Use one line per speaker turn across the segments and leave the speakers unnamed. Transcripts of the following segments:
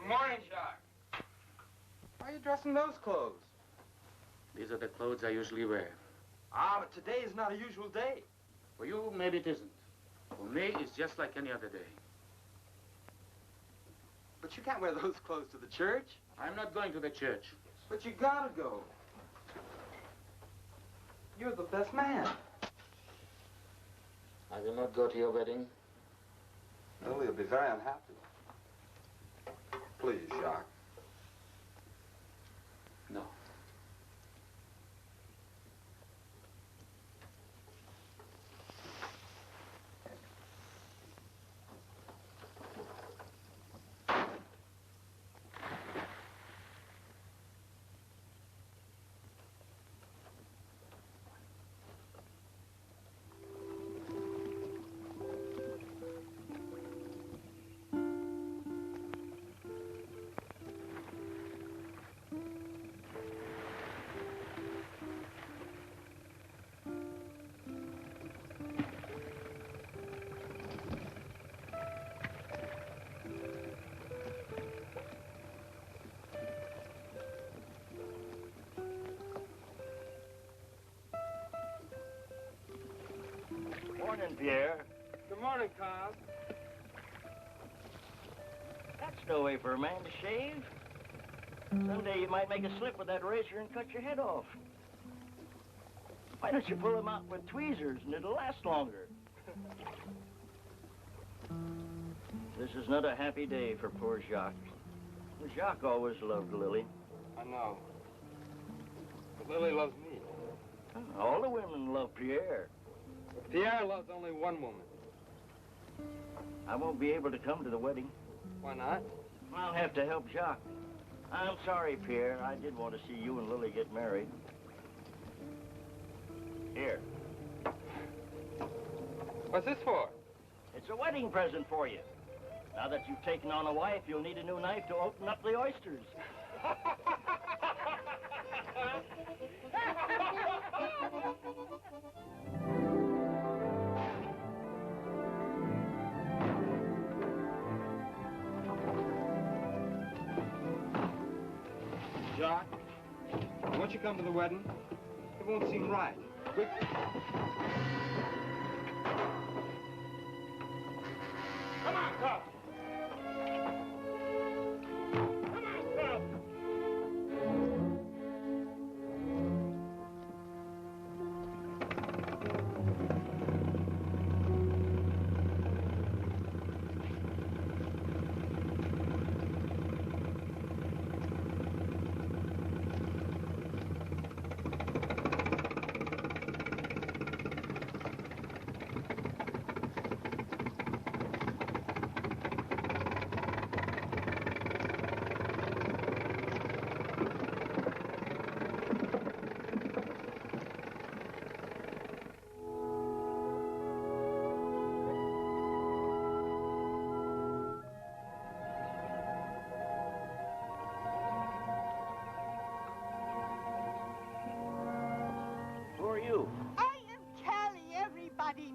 Morning, Jacques. Why are you dressing those clothes?
These are the clothes I usually wear.
Ah, but today is not a usual day.
For you, maybe it isn't. For me, it's just like any other day.
But you can't wear those clothes to the church.
I'm not going to the church.
But you gotta go. You're the best man.
I will not go to your wedding.
Lily will be very unhappy. Please, Jacques.
No.
Morning, Pierre.
Good morning, Cobb.
That's no way for a man to shave. Someday you might make a slip with that razor and cut your head off. Why don't you pull them out with tweezers and it'll last longer? This is not a happy day for poor Jacques. Jacques always loved Lily.
I know. But Lily loves me.
All the women love Pierre.
But Pierre loves only one woman.
I won't be able to come to the wedding.
Why not?
I'll have to help Jacques. I'm sorry, Pierre. I did want to see you and Lily get married. Here.
What's this for?
It's a wedding present for you. Now that you've taken on a wife, you'll need a new knife to open up the oysters.
Jacques. Once you come to the wedding, it won't seem right. Quick.
Come on, Cub. Come on, Cub.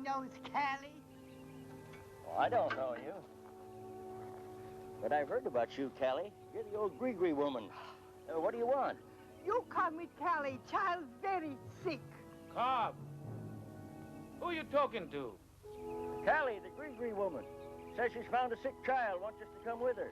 Knows Callie.
Well, I don't know you. But I've heard about you, Callie. You're the old Gree woman. What do you want?
You come with Callie. Child very sick.
Cobb. Who are you talking to?
Callie, the Gree woman. Says she's found a sick child. Wants us to come with her.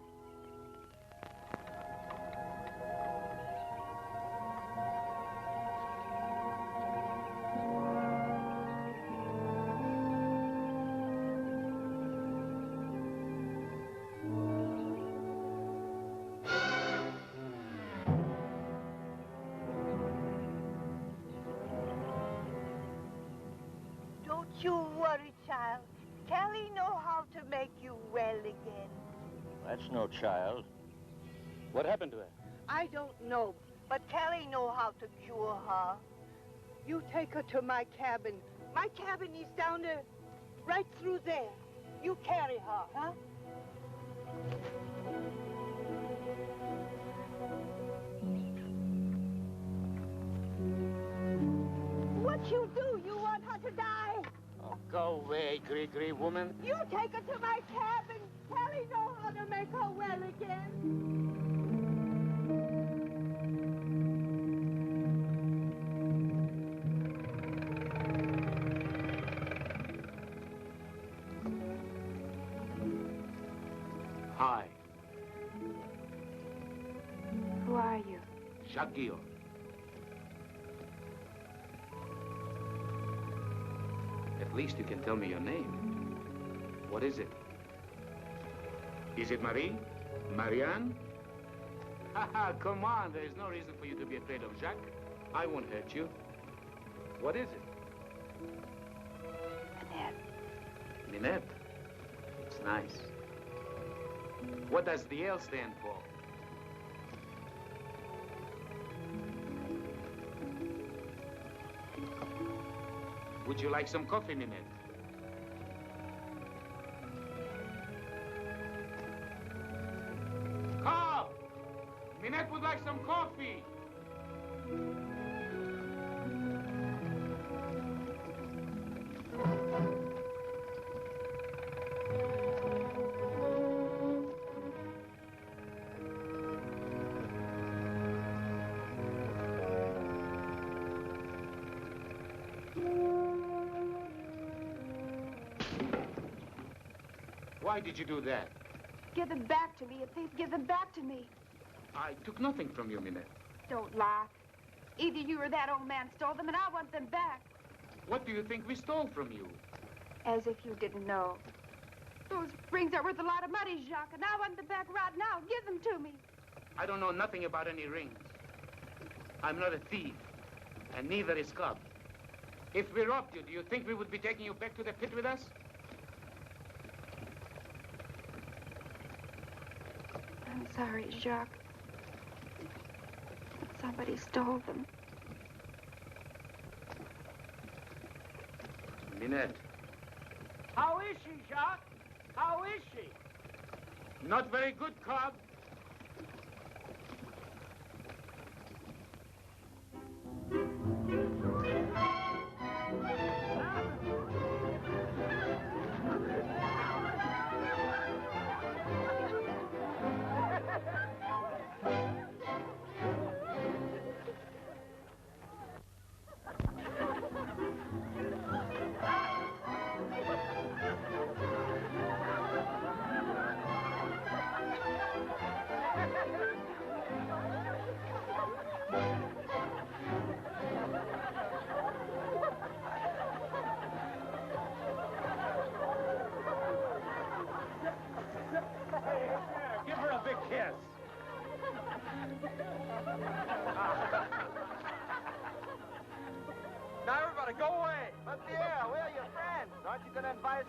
You worry, child. Callie know how to make you well again.
That's no child.
What happened to her?
I don't know, but Callie know how to cure her. You take her to my cabin. My cabin is down there, right through there. You carry her, huh? What you do? You want her to die?
Oh, go away, Gree woman.
You take her to my cabin. Callie know how to make her well again.
Hi.
Who are you?
Jacques Guillaume. At least you can tell me your name. What is it? Is it Marie? Marianne? Haha, come on. There is no reason for you to be afraid of Jacques. I won't hurt you. What is it?
Annette.
Ninette. It's nice. What does the L stand for? Would you like some coffee, Ninette? Carl! Ninette would like some coffee. Why did you do that?
Give them back to me. Please give them back to me.
I took nothing from you, Minette.
Don't lie. Either you or that old man stole them, and I want them back.
What do you think we stole from you?
As if you didn't know. Those rings are worth a lot of money, Jacques, and I want them back right now. Give them to me.
I don't know nothing about any rings. I'm not a thief, and neither is Cobb. If we robbed you, do you think we would be taking you back to the pit with us?
I'm sorry, Jacques. But somebody stole them.
Minette.
How is she, Jacques? How is she?
Not very good, Cobb.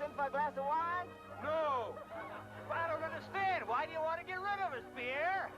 cents for a glass of wine?
No!
Well, I don't understand. Why do you want to get rid of us, Pierre?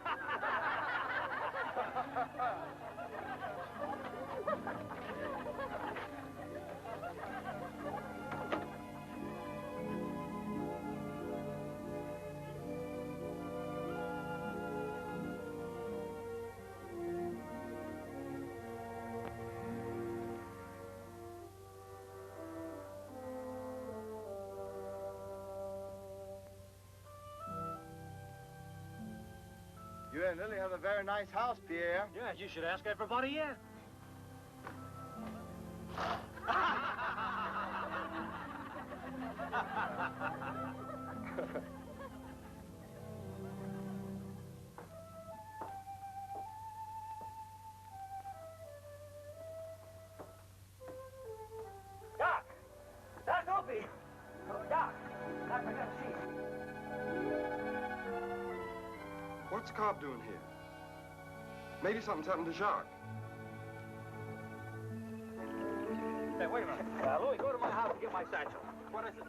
You and Lily have a very nice house, Pierre.
Yes, you should ask everybody here. Doc! Doc Opie! Oh, Doc! Doc, I gotta see you.
What's Cobb doing here? Maybe something's happened to Jacques.
Hey, wait a minute. Louis, go to my house and get my satchel.
What is it?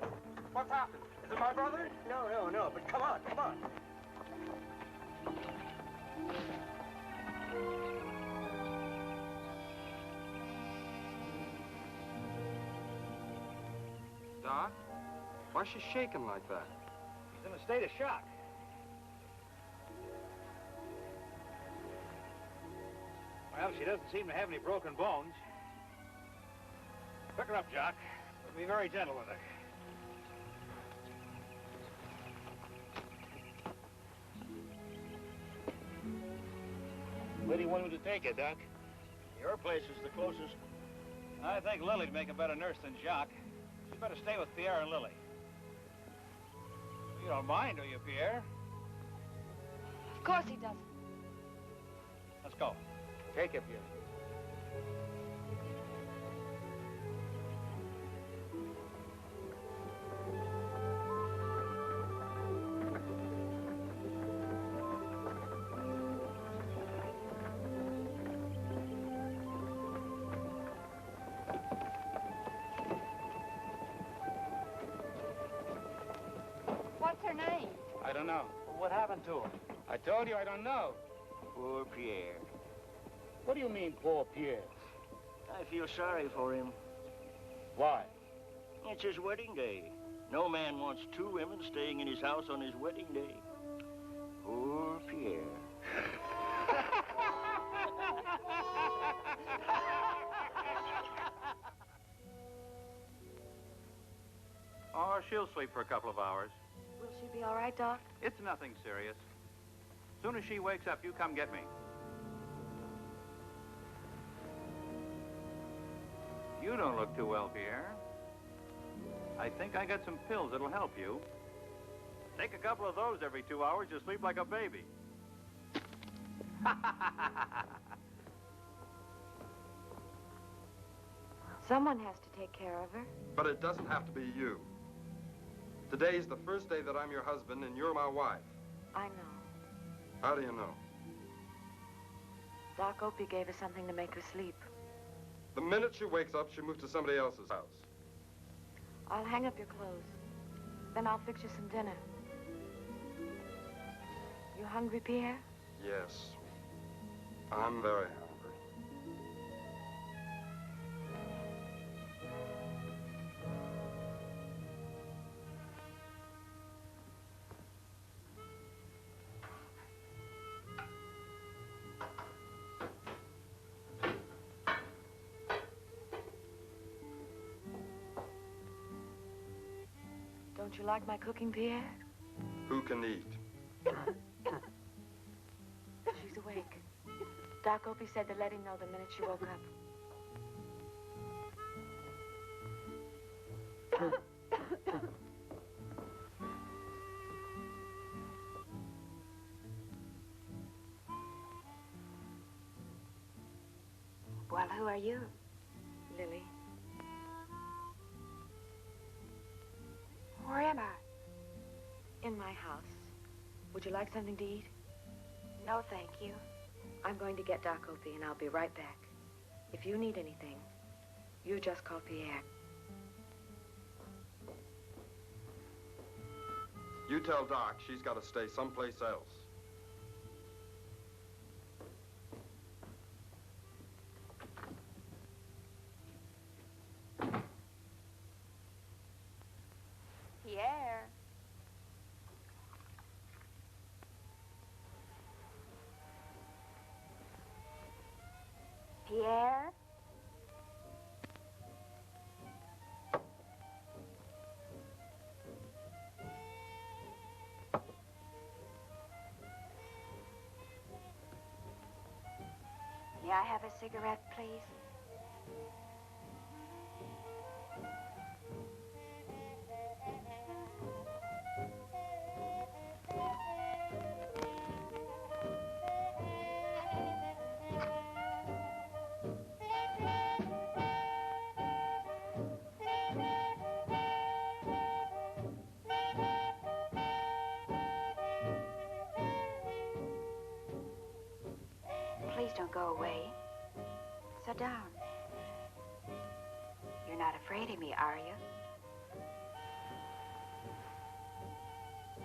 What's happened? Is it my brother?
No, but come on, come on.
Doc? Why's she shaking like that?
He's in a state of shock. Well, she doesn't seem to have any broken bones. Pick her up, Jock. But be very gentle with her. Where do you want me to take her, Doc? Your place is the closest. I think Lily'd make a better nurse than Jacques. She'd better stay with Pierre and Lily. You don't mind, do you, Pierre?
Of course he doesn't.
Let's go. Take it, Pierre.
What's her name?
I don't know.
What happened to him?
I told you I don't know.
Poor Pierre.
What do you mean, poor Pierre?
I feel sorry for him.
Why?
It's his wedding day. No man wants two women staying in his house on his wedding day. Poor Pierre.
Oh, she'll sleep for a couple of hours.
Will she be all right, Doc?
It's nothing serious. As soon as she wakes up, you come get me. You don't look too well, Pierre. I think I got some pills that'll help you. Take a couple of those every 2 hours, you'll sleep like a baby.
Someone has to take care of her.
But it doesn't have to be you. Today's the first day that I'm your husband and you're my wife.
I know.
How do you know?
Doc Opie gave her something to make her sleep.
The minute she wakes up, she moves to somebody else's house.
I'll hang up your clothes. Then I'll fix you some dinner. You hungry, Pierre?
Yes. I'm very hungry.
Don't you like my cooking, Pierre?
Who can eat?
She's awake. Doc Opie said to let him know the minute she woke up. Well, who are you? Lily. Where am I? In my house. Would you like something to eat? No, thank you. I'm going to get Doc Opie, and I'll be right back. If you need anything, you just call Pierre.
You tell Doc she's got to stay someplace else.
Pierre. Pierre? May I have a cigarette, please? Please don't go away. Sit down. You're not afraid of me, are you?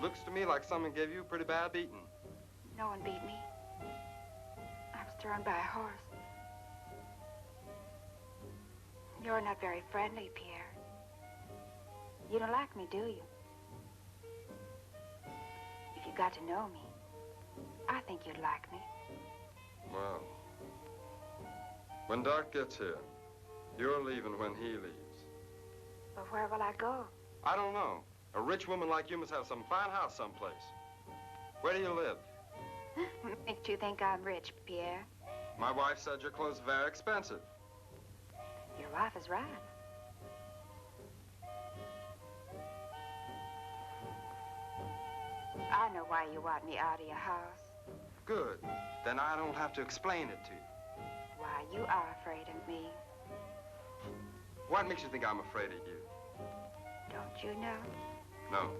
Looks to me like someone gave you a pretty bad beating.
No one beat me. I was thrown by a horse. You're not very friendly, Pierre. You don't like me, do you? If you got to know me, I think you'd like me.
Well, when Doc gets here, you're leaving when he leaves.
But where will I go?
I don't know. A rich woman like you must have some fine house someplace. Where do you live?
Makes you think I'm rich, Pierre.
My wife said your clothes are very expensive.
Your wife is right. I know why you want me out of your house.
Good. Then I don't have to explain it to you.
Why, you are afraid of me.
What makes you think I'm afraid of you?
Don't you know?
No.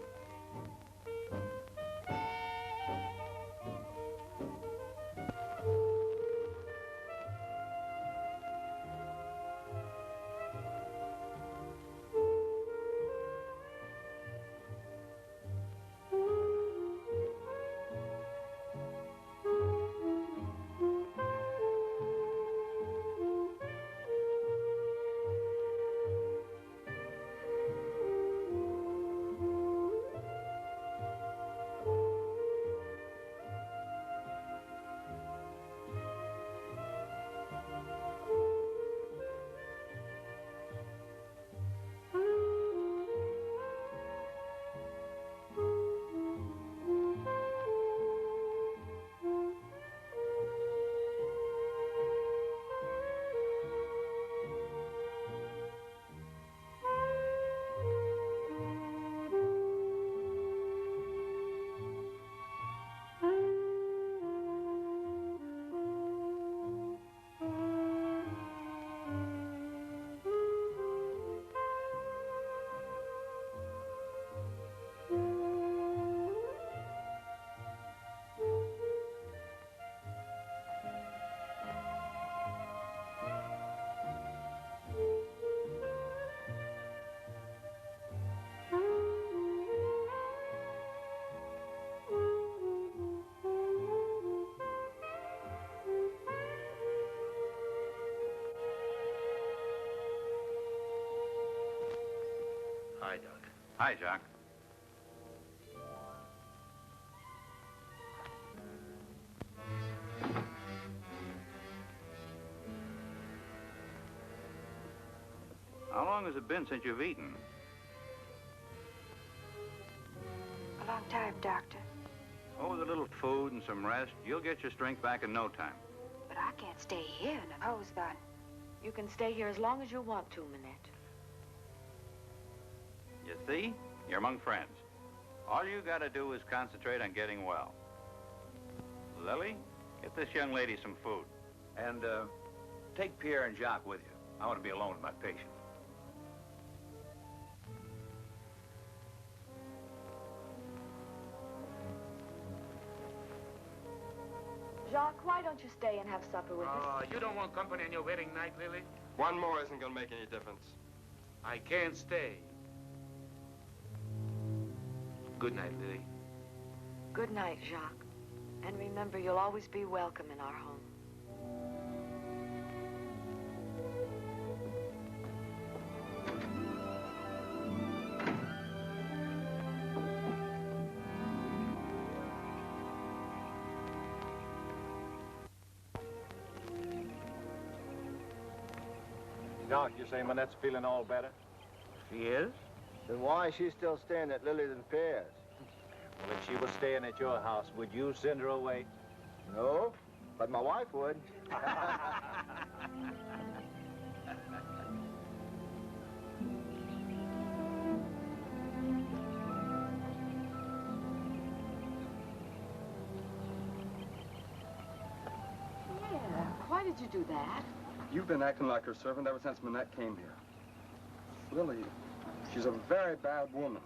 Hi, Doc.
Hi, Jock. How long has it been since you've eaten?
A long time, Doctor.
Oh, with a little food and some rest, you'll get your strength back in no time.
But I can't stay here in a hose gun. You can stay here as long as you want to, Minette.
You see? You're among friends. All you gotta do is concentrate on getting well. Lily, get this young lady some food.
And, take Pierre and Jacques with you. I want to be alone with my patient.
Jacques, why don't you stay and have supper with us?
You don't want company on your wedding night, Lily?
One more isn't going to make any difference.
I can't stay. Good night, Lily.
Good night, Jacques. And remember, you'll always be welcome in our home.
Doc, you say Manette's feeling all better?
She is?
Then why is she still staying at Lily's and Pierre's?
Well, if she was staying at your house, would you send her away?
No, but my wife would.
Yeah, why did you do that?
You've been acting like her servant ever since Manette came here. Lily, she's a very bad woman.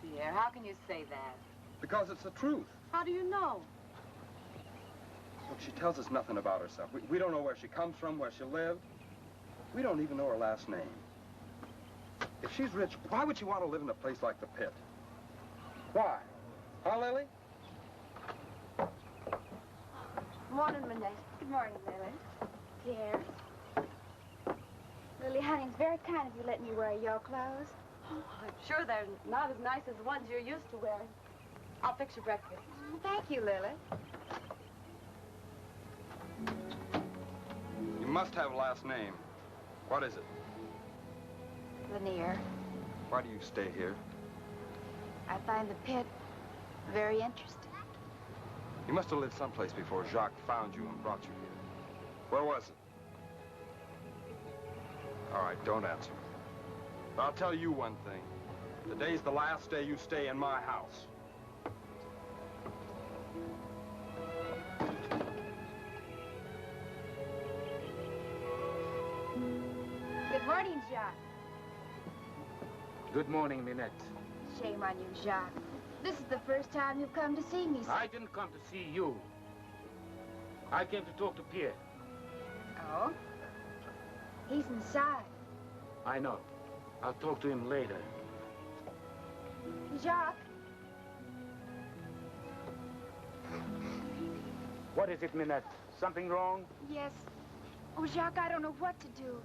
Pierre, how can you say that?
Because it's the truth.
How do you know?
Look, she tells us nothing about herself. We don't know where she comes from, where she lived. We don't even know her last name. If she's rich, why would she want to live in a place like the Pit? Why? Huh, Lily?
Morning, Manette. Good morning, Lily. Pierre. Lily, honey, it's very kind of you letting me wear your clothes.
Oh, I'm sure they're not as nice as the ones you're used to wearing. I'll fix your breakfast.
Thank you, Lily.
You must have a last name. What is it?
Lanier.
Why do you stay here?
I find the Pit very interesting.
You must have lived someplace before Jacques found you and brought you here. Where was it? All right, don't answer. But I'll tell you one thing. Today's the last day you stay in my house.
Good morning, Jacques.
Good morning, Minette.
Shame on you, Jacques. This is the first time you've come to see me, sir.
I didn't come to see you. I came to talk to Pierre.
Oh? He's inside.
I know. I'll talk to him later.
Jacques,
What is it, Minette? Something wrong?
yes. Oh, Jacques, I don't know what to do.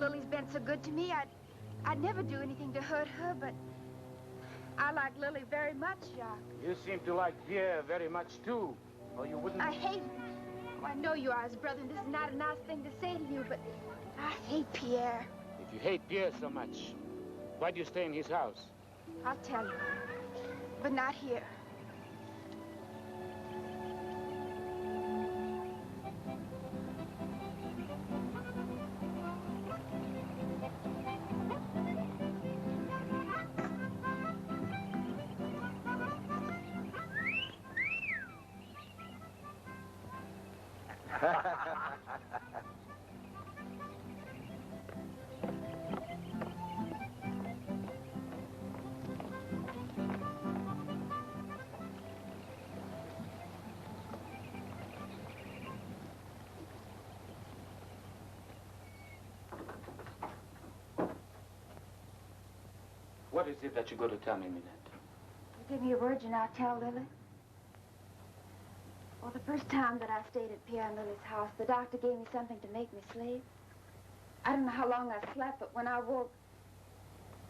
Lily's been so good to me, I'd never do anything to hurt her, but I like Lily very much, Jacques.
You seem to like Pierre very much, too. Or you wouldn't...
I hate him. Oh, I know you are his brother, and this is not a nice thing to say to you, but I hate Pierre.
If you hate Pierre so much, why do you stay in his house?
I'll tell you, but not here.
What is it that you're going to tell me, Minette?
You give me your word and I'll tell Lily. Well, the first time that I stayed at Pierre and Lily's house, the doctor gave me something to make me sleep. I don't know how long I slept, but when I woke,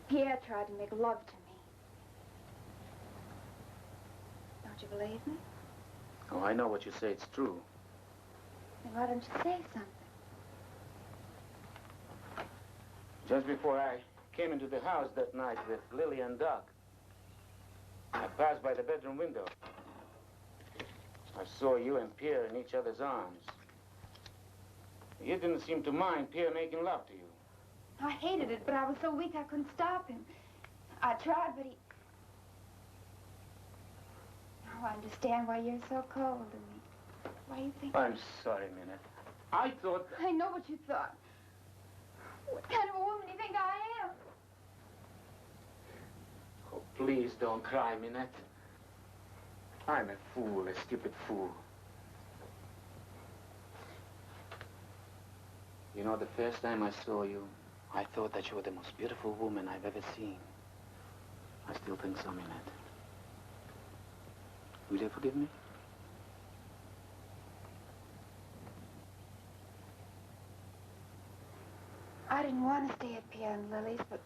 Pierre tried to make love to me. Don't you believe me?
Oh, I know what you say. It's true.
Then why don't you say something?
Just before I came into the house that night with Lily and Doc, I passed by the bedroom window. I saw you and Pierre in each other's arms. You didn't seem to mind Pierre making love to you.
I hated it, but I was so weak I couldn't stop him. I tried, but he... Now I understand why you're so cold to me. Why you think...
I'm sorry, Minette. I thought...
I know what you thought. What kind of a woman do you think I am?
Oh, please don't cry, Minette. I'm a fool, a stupid fool. You know, the first time I saw you, I thought that you were the most beautiful woman I've ever seen. I still think so, Minette. Will you forgive me?
I didn't want to stay at Pierre and Lily's, but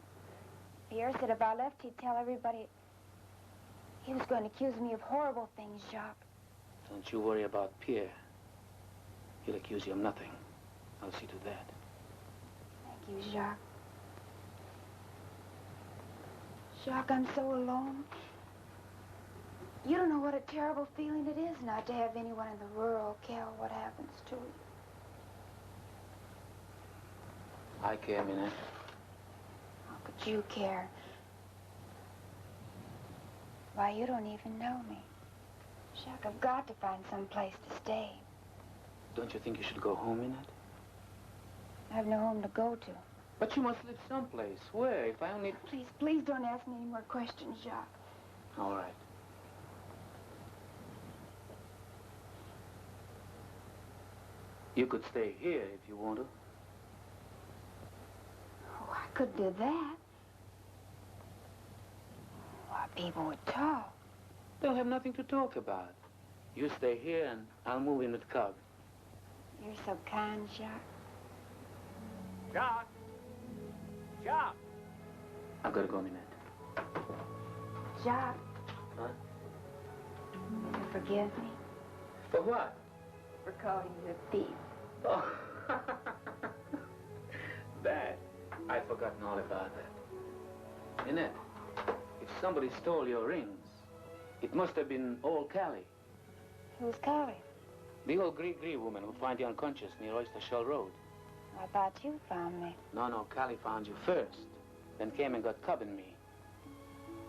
Pierre said if I left, he'd tell everybody. He was going to accuse me of horrible things, Jacques.
Don't you worry about Pierre. He'll accuse you of nothing. I'll see to that.
Thank you, Jacques. Jacques, I'm so alone. You don't know what a terrible feeling it is not to have anyone in the world care what happens to you.
I care, Minette.
How could you care? Why, you don't even know me. Jacques, I've got to find some place to stay.
Don't you think you should go home, Minette?
I have no home to go to.
But you must live someplace. Where? If I only...
Please, please don't ask me any more questions, Jacques.
All right. You could stay here if you want to.
Oh, I could do that. Why, people would talk.
They'll have nothing to talk about. You stay here and I'll move in with Cub.
You're so kind, Jacques.
Jacques! Jacques!
I've got to go, Minette.
Jacques.
Huh?
Will you forgive me
For what?
for calling you a thief?
Oh. That. I'd forgotten all about that. Minette, if somebody stole your rings, it must have been old Callie.
Who's Callie?
The old Gree woman who found you unconscious near Oyster Shell Road.
I thought you found me.
No, Callie found you first, then came and got Cub and me.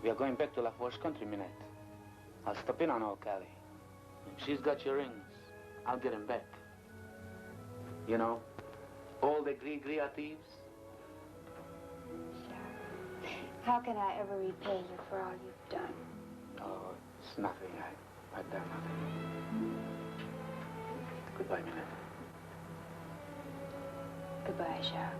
We are going back to La Forge country, Minette. I'll stop in on old Callie. If she's got your rings, I'll get them back. You know, all the Gree are thieves.
Jacques, how can I ever repay you for all you've done?
Oh, it's nothing. I've done nothing. Goodbye, Minette.
Goodbye, Jacques.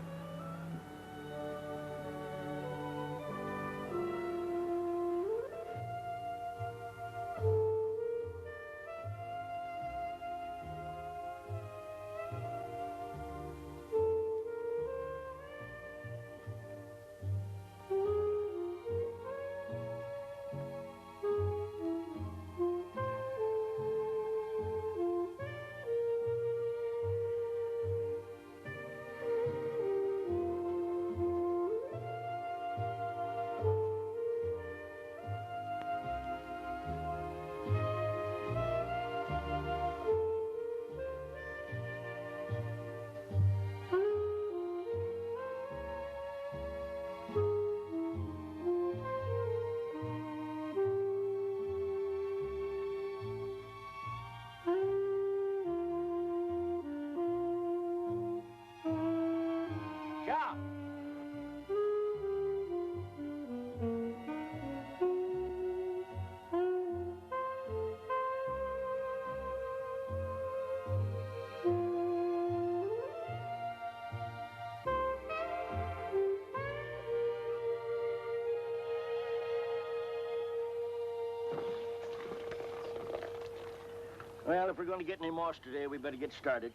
Well, if we're going to get any moss today, we better get started.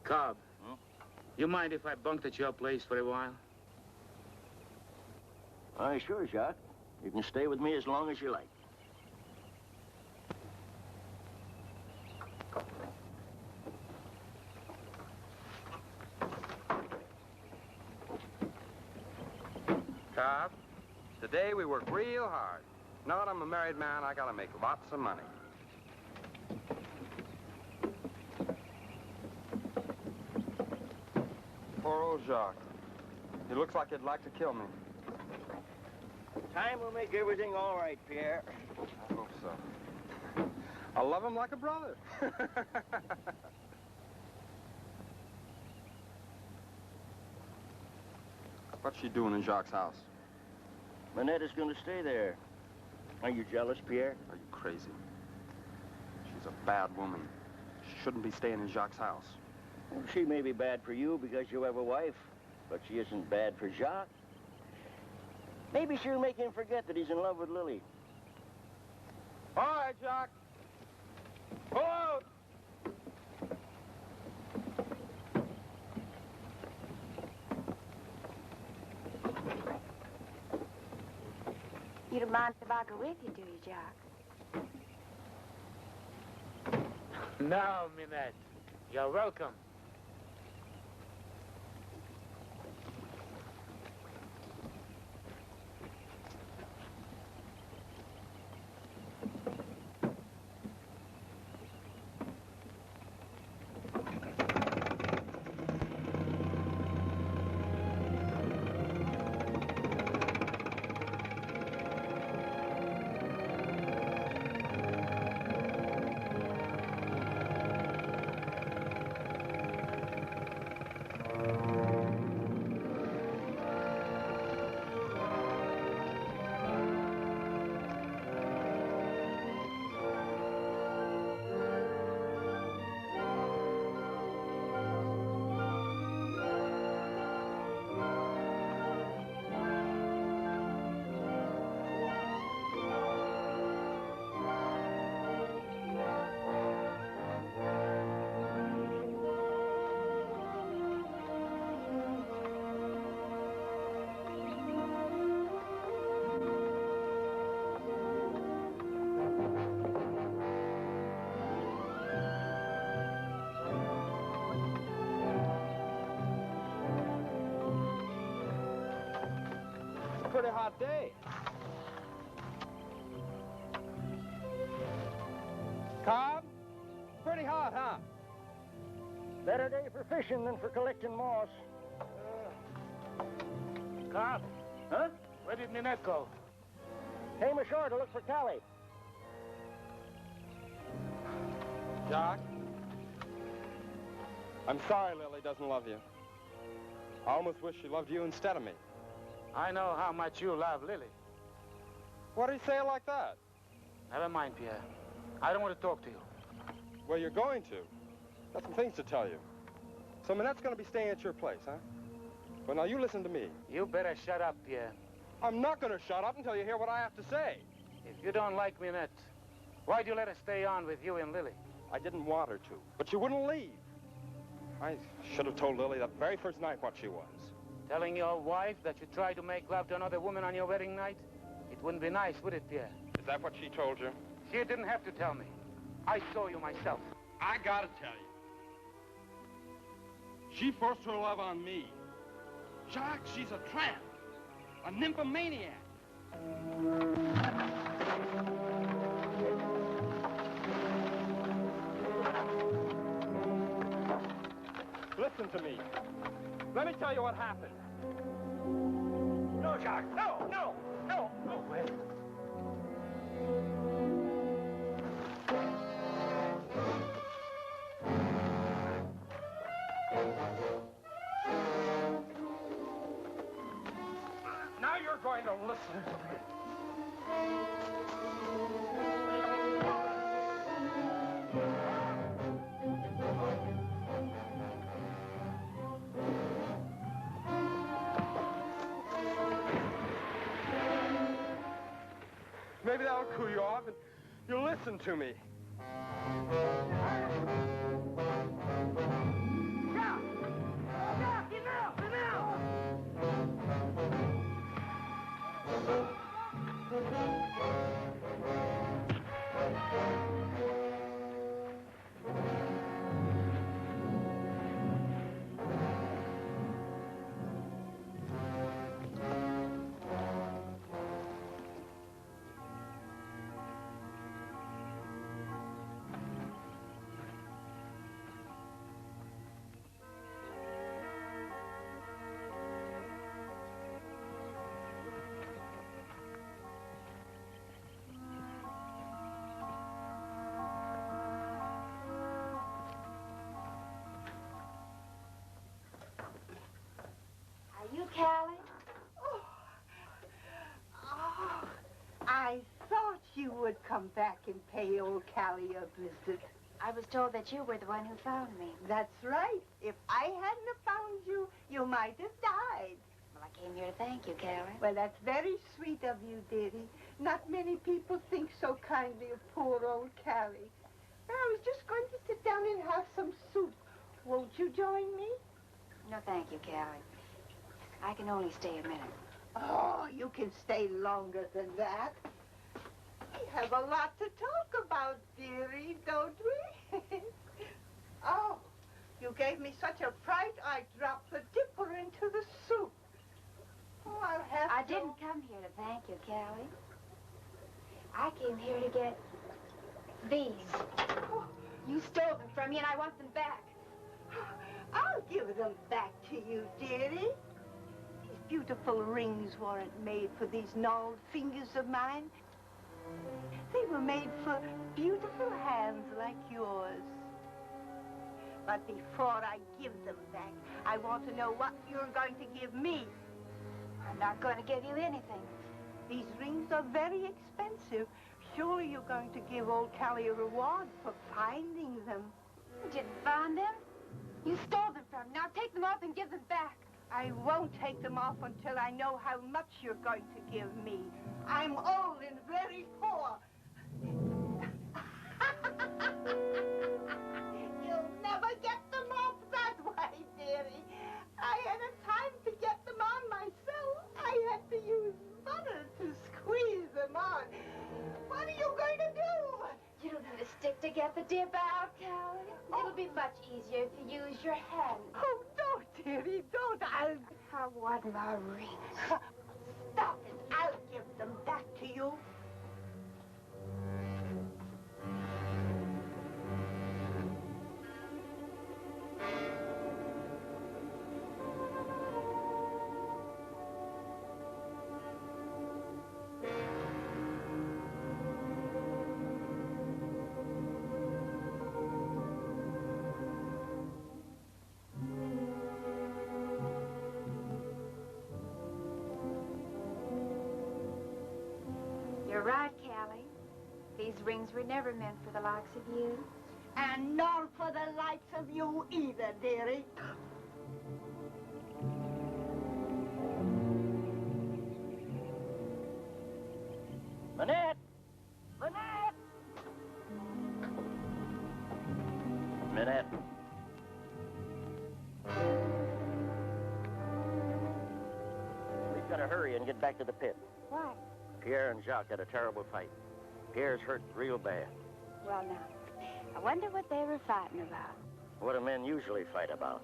Cobb,
Hmm?
you mind if I bunked at your place for a while?
Aye, sure, Jacques. You can stay with me as long as you like.
Cobb, today we work real hard. Now that I'm a married man, I gotta make lots of money. Poor old Jacques. He looks like he'd like to kill me.
Time will make everything all right, Pierre.
I hope so. I love him like a brother. What's she doing in Jacques' house?
Minette is going to stay there. Are you jealous, Pierre?
Are you crazy? She's a bad woman. She shouldn't be staying in Jacques' house.
Well, she may be bad for you because you have a wife, but she isn't bad for Jacques. Maybe she'll make him forget that he's in love with Lily.
right, Jock. Pull out.
You don't mind if I go with you, do you, Jock?
No, Minette. You're welcome.
Pretty hot day. Cobb? Pretty hot, huh?
Better day for fishing than for collecting moss.
Cobb?
Huh?
Where did Minette go?
Came ashore to look for Callie.
Jock? I'm sorry Lily doesn't love you. I almost wish she loved you instead of me.
I know how much you love Lily.
What do you say it like that?
Never mind, Pierre. I don't want to talk to you.
Well, you're going to. Got some things to tell you. So Minette's going to be staying at your place, huh? Well, now you listen to me.
You better shut up, Pierre.
I'm not going to shut up until you hear what I have to say.
If you don't like Minette, why'd you let her stay on with you and Lily?
I didn't want her to, but she wouldn't leave. I should have told Lily that very first night what she was.
Telling your wife that you tried to make love to another woman on your wedding night? It wouldn't be nice, would it, Pierre?
Is that what she told you?
She didn't have to tell me. I saw you myself.
I gotta tell you. She forced her love on me. Jock, she's a tramp. A nymphomaniac. Listen to me. Let me tell you what happened. No, Jock, no, no, no, no. Wait. Now you're going to listen to me. Maybe that'll cool you off and you'll listen to me. Stop! Stop! Get out! Get out!
You, Callie?
Oh, I thought you would come back and pay old Callie a visit.
I was told that you were the one who found me.
That's right. If I hadn't have found you, you might have died.
Well, I
came here to thank you, Callie.
Well, that's very sweet of you, dearie. Not many people think so kindly of poor old Callie. I was just going to sit down and have some soup. Won't you join me?
No, thank you, Callie. I can only stay a minute.
Oh, you can stay longer than that. We have a lot to talk about, dearie, don't we? Oh, you gave me such a fright, I dropped the dipper into the soup. Oh, I'll have
I
to...
didn't come here to thank you, Callie. I came here to get these.
Oh,
You stole them from me, and I want them back.
I'll give them back to you, dearie. These beautiful rings weren't made for these gnarled fingers of mine. They were made for beautiful hands like yours. But before I give them back, I want to know what you're going to give me.
I'm not going to give you anything.
These rings are very expensive. Surely you're going to give old Callie a reward for finding them.
You didn't find them. You stole them from me. Now take them off and give them back.
I won't take them off until I know how much you're going to give me. I'm old and very poor. You'll never get them off that way, dearie. I hadn't time to get them on myself. I had to use butter to squeeze them on. What are you going to do?
You don't need a stick to get the dip out, Callie. It'll be much easier if you use your hand.
Oh, don't, dearie, don't.
I want my rings.
Stop it. I'll give them back to you.
You're right, Callie. These rings were never meant for the likes of you.
And nor for the likes of you either, dearie.
Manette! Manette! Manette. We've got to hurry and get back to the pit.
Why?
Pierre and Jacques had a terrible fight. Pierre's hurt real bad.
Well, now, I wonder what they were fighting about.
What do men usually fight about?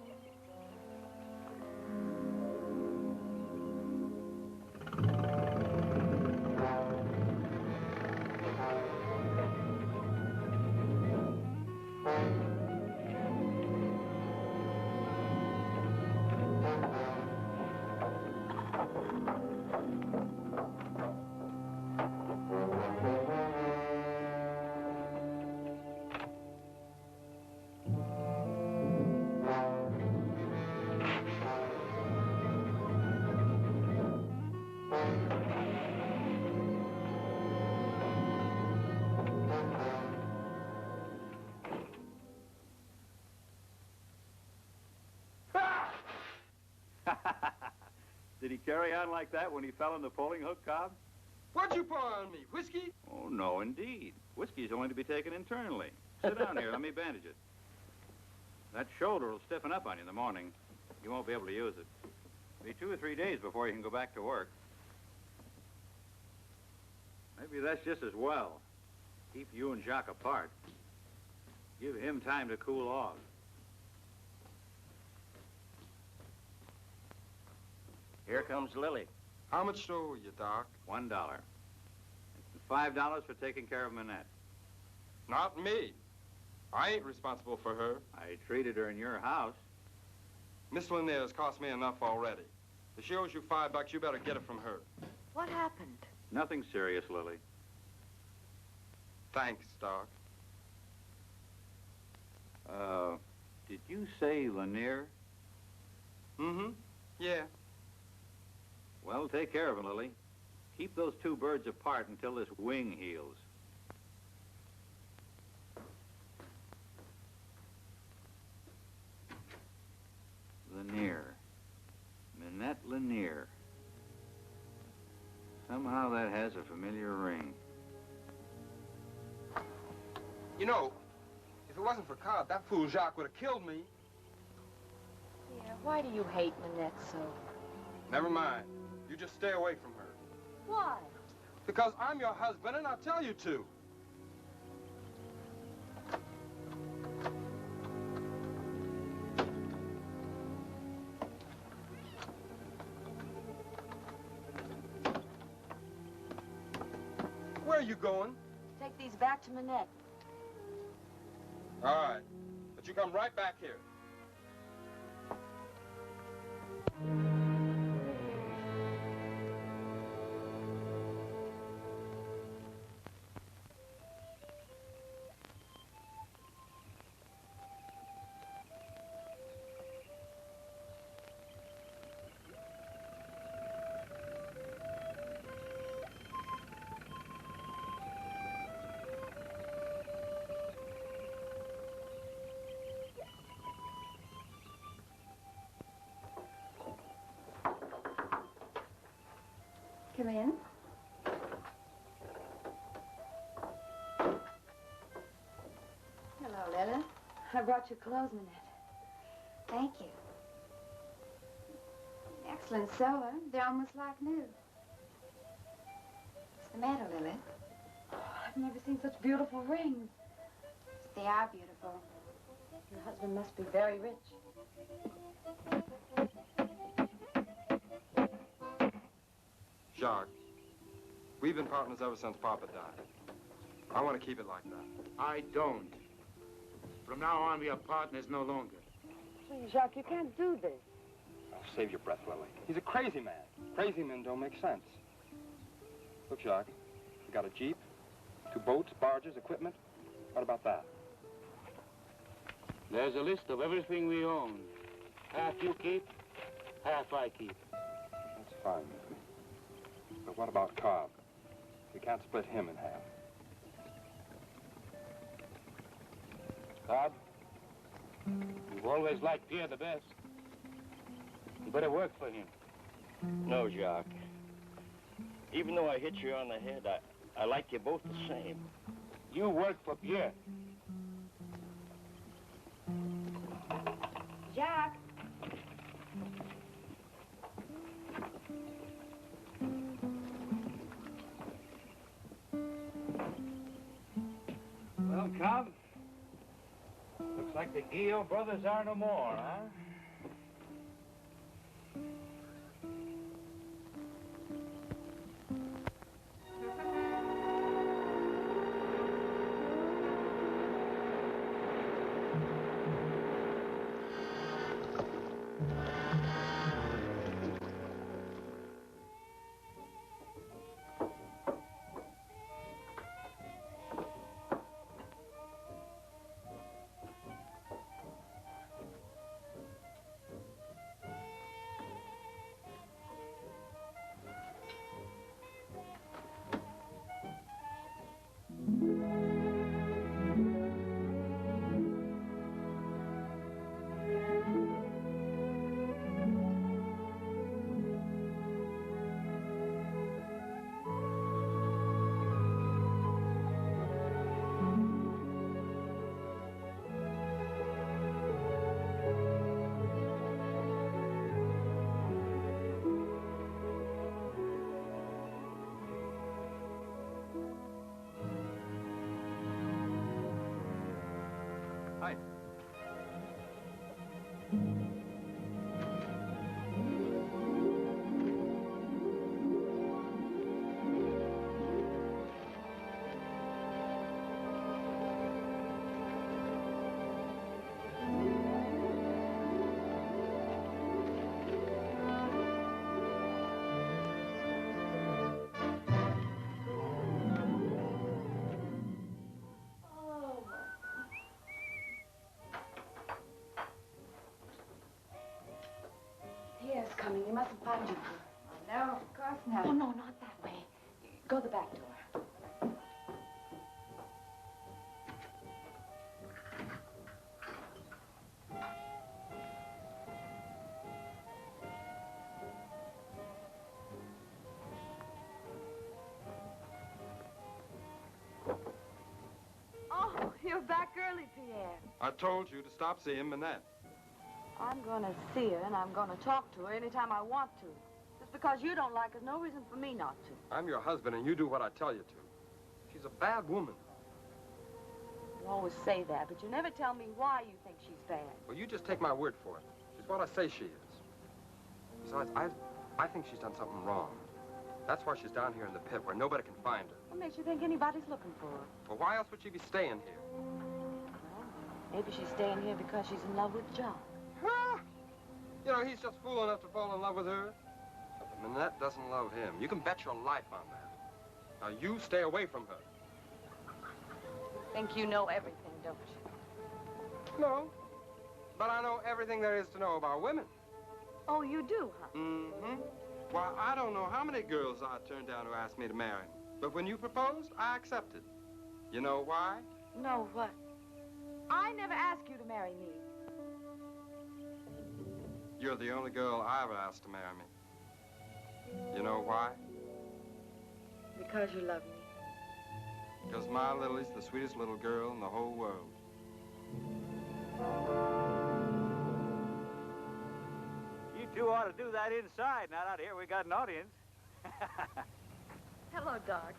Did he carry on like that when he fell in the polling hook, Cobb?
What'd you pour on me? Whiskey?
Oh, no, indeed. Whiskey's only to be taken internally. Sit down here. Let me bandage it. That shoulder will stiffen up on you in the morning. You won't be able to use it. It'll be 2 or 3 days before you can go back to work. Maybe that's just as well. Keep you and Jacques apart. Give him time to cool off.
Here comes Lily.
How much do I owe you, Doc?
$1. $5 for taking care of Manette.
Not me. I ain't responsible for her.
I treated her in your house.
Miss Lanier's cost me enough already. If she owes you $5, you better get it from her.
What happened?
Nothing serious, Lily.
Thanks, Doc.
Did you say Lanier?
Mm-hmm. Yeah.
Well, take care of him, Lily. Keep those two birds apart until this wing heals. Lanier. Minette Lanier. Somehow that has a familiar ring.
You know, if it wasn't for Cobb, that fool Jacques would have killed me.
Yeah, why do you hate Manette so?
Never mind. You just stay away from her.
Why?
Because I'm your husband and I'll tell you to. Where are you going?
Take these back to Manette.
All right. But you come right back here.
Come in. Hello, Lila.
I brought your clothes, Manette.
Thank you. Excellent sewing. They're almost like new. What's the matter, Lily?
Oh, I've never seen such beautiful rings.
They are beautiful.
Your husband must be very rich.
Jacques, we've been partners ever since Papa died. I want to keep it like that.
I don't. From now on, we are partners no longer.
Please, Jacques, you can't do this.
Oh, save your breath, Lily. He's a crazy man. Crazy men don't make sense. Look, Jacques, we got a Jeep, 2 boats, barges, equipment. What about that?
There's a list of everything we own. Half you keep, half I keep.
That's fine with me. But what about Cobb? We can't split him in half.
Cobb, you've always liked Pierre the best. You better work for him.
No, Jacques. Even though I hit you on the head, I like you both the same.
You work for Pierre.
Jacques.
Well, Cobb, looks like the Guillaume brothers are no more, huh?
Hi.
Pierre's coming. He mustn't find you.
No, of course not.
Oh, no, not that way. Go the back door. Pierre.
I told you to stop seeing Manette.
I'm going to see her, and I'm going to talk to her anytime I want to. Just because you don't like her is no reason for me not to.
I'm your husband, and you do what I tell you to. She's a bad woman.
You always say that, but you never tell me why you think she's bad.
Well, you just take my word for it. She's what I say she is. Besides, I think she's done something wrong. That's why she's down here in the pit where nobody can find her.
What makes you think anybody's looking for her?
Well, why else would she be staying here?
Well, maybe she's staying here because she's in love with Jock.
Huh? You know, he's just fool enough to fall in love with her. But Manette doesn't love him. You can bet your life on that. Now, you stay away from her.
Think you know everything, don't you?
No. But I know everything there is to know about women.
Oh, you do, huh?
Mm-hmm. Why, I don't know how many girls I turned down who asked me to marry. But when you proposed, I accepted. You know why?
No, what? I never asked you to marry me.
You're the only girl I ever asked to marry me. You know why?
Because you love me.
Because my Lily's the sweetest little girl in the whole world.
You two ought to do that inside, not out here. We got an audience.
Hello, Doc.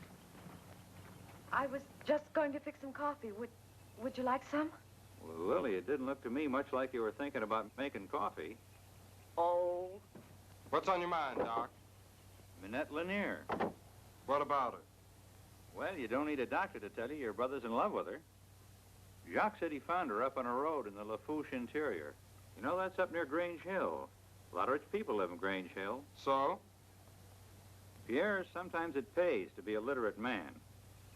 I was just going to fix some coffee. Would you like some?
Well, Lily, it didn't look to me much like you were thinking about making coffee.
Oh.
What's on your mind, Doc?
Manette Lanier.
What about her?
Well, you don't need a doctor to tell you your brother's in love with her. Jacques said he found her up on a road in the Lafourche interior. You know, that's up near Grange Hill. A lot of rich people live in Grange Hill.
So?
Pierre, sometimes it pays to be a literate man.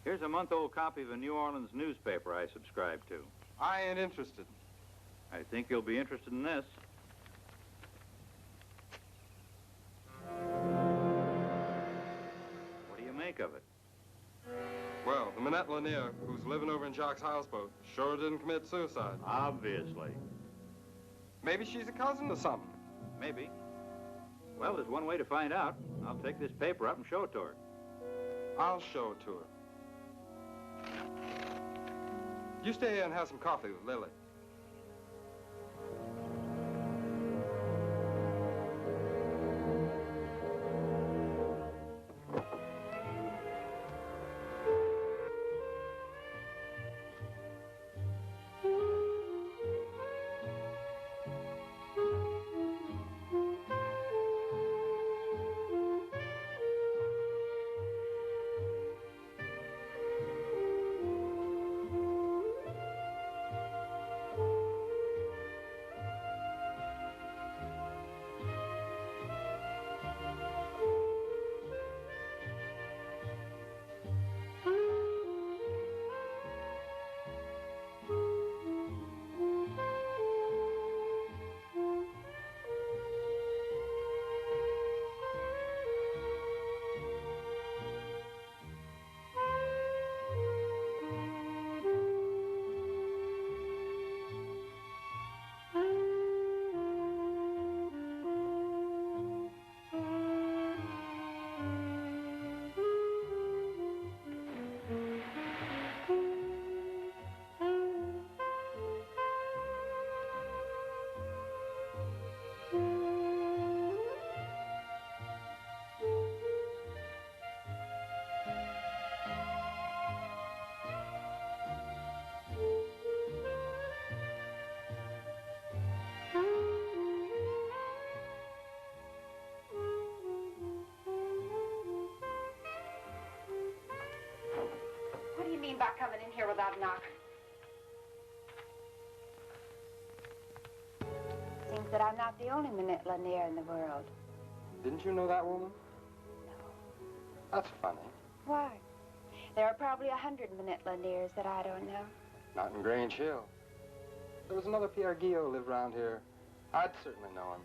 Here's a month-old copy of a New Orleans newspaper I subscribe to.
I ain't interested.
I think you'll be interested in this. What do you make of it?
Well, the Manette Lanier, who's living over in Jacques' houseboat, sure didn't commit suicide.
Obviously.
Maybe she's a cousin or something.
Maybe. Well, there's one way to find out. I'll take this paper up and show it to her.
I'll show it to her. You stay here and have some coffee with Lily.
What do you mean by coming in here without a knock? Seems that I'm not the only Manette Lanier in the world.
Didn't you know that woman?
No.
That's funny.
Why? There are probably 100 Manette Laniers that I don't know.
Not in Grange Hill. There was another Pierre Guillot lived around here. I'd certainly know him.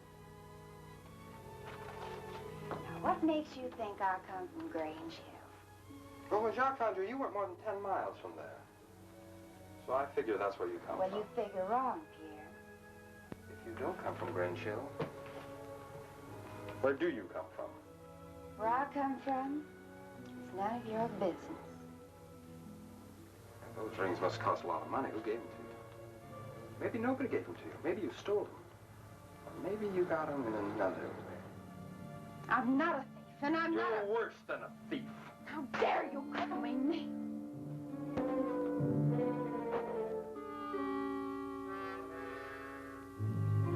Now, what makes you think I come from Grange Hill?
Well, when Jacques found you weren't more than 10 miles from there. So I figure that's where you come
Well,
from.
you figure wrong, Pierre.
If you don't come from Grange Hill, where do you come from?
Where I come from, it's none of your business.
Those rings must cost a lot of money. Who gave them to you? Maybe nobody gave them to you. Maybe you stole them. Or maybe you got them in another way.
I'm not a thief, and I'm not
You're worse than a thief.
How dare you call me name?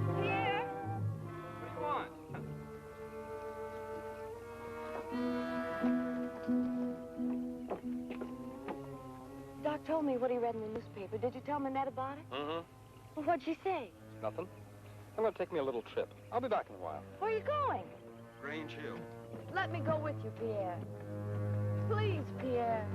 What do you want?
Doc told me what he read in the newspaper. Did you tell Minette about it?
Mm-hmm.
Well, what'd she say?
Nothing. I'm going to take me a little trip. I'll be back in a while.
Where are you going?
Grange Hill.
Let me go with you, Pierre. Please, Pierre.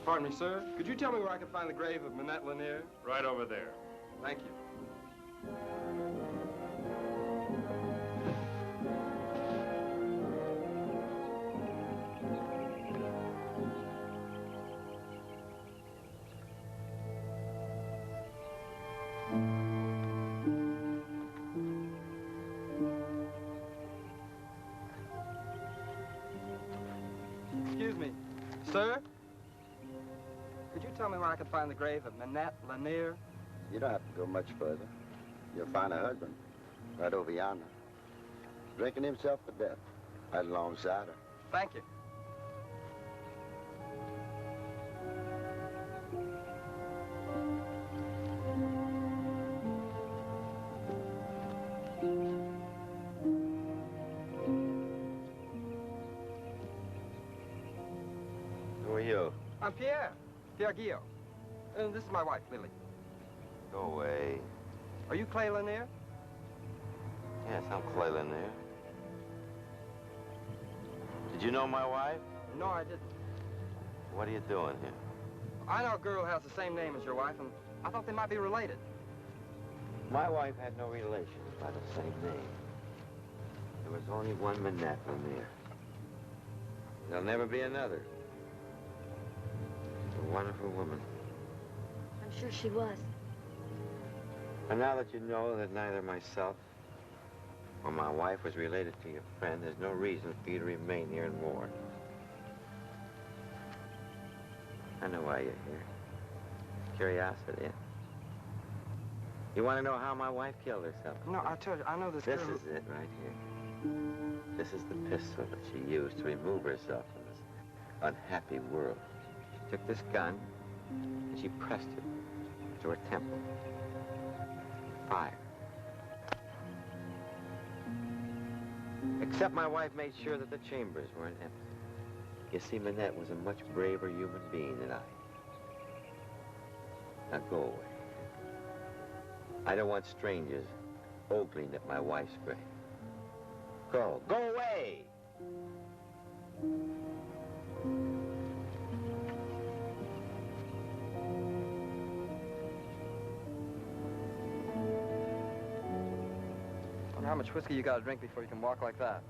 Pardon me, sir. Could you tell me where I can find the grave of Minette Lanier?
Right over there.
Thank you. Excuse me. Sir? Could you tell me where I can find the grave of Minette Lanier?
You don't have to go much further. You'll find her husband right over yonder, drinking himself to death right alongside her.
Thank you.
Who are you?
I'm Pierre. Pierre Guillot. And this is my wife, Lily.
Go away.
Are you Clay Lanier?
Yes, I'm Clay Lanier. Did you know my wife?
No, I didn't.
What are you doing here?
I know a girl who has the same name as your wife, and I thought they might be related.
My wife had no relations by the same name. There was only one Minette Lanier. There'll never be another. She's a wonderful woman.
I'm sure she was.
And now that you know that neither myself or my wife was related to your friend, there's no reason for you to remain here in Ward. I know why you're here. Curiosity. You want to know how my wife killed herself?
No, I told you, I know this
This
girl.
is it right here. This is the pistol that she used to remove herself from this unhappy world. She took this gun and she pressed it to her temple. Fire. Except my wife made sure that the chambers weren't empty. You see, Minette was a much braver human being than I. Now go away. I don't want strangers ogling at my wife's grave. Go away!
How much whiskey you got to drink before you can walk like that?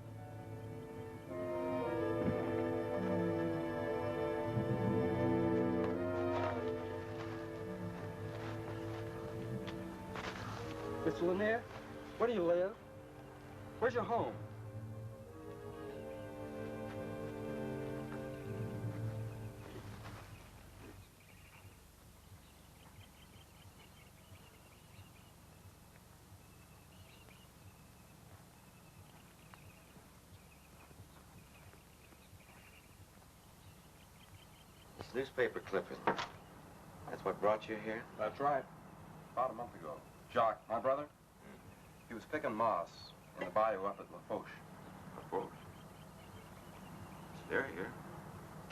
Mr. Lanier, where do you live? Where's your home?
This newspaper clipping. That's what brought you here?
That's right. About a month ago. Jacques, my brother, he was picking moss in the bayou up at La Foch.
La Foch? They're here.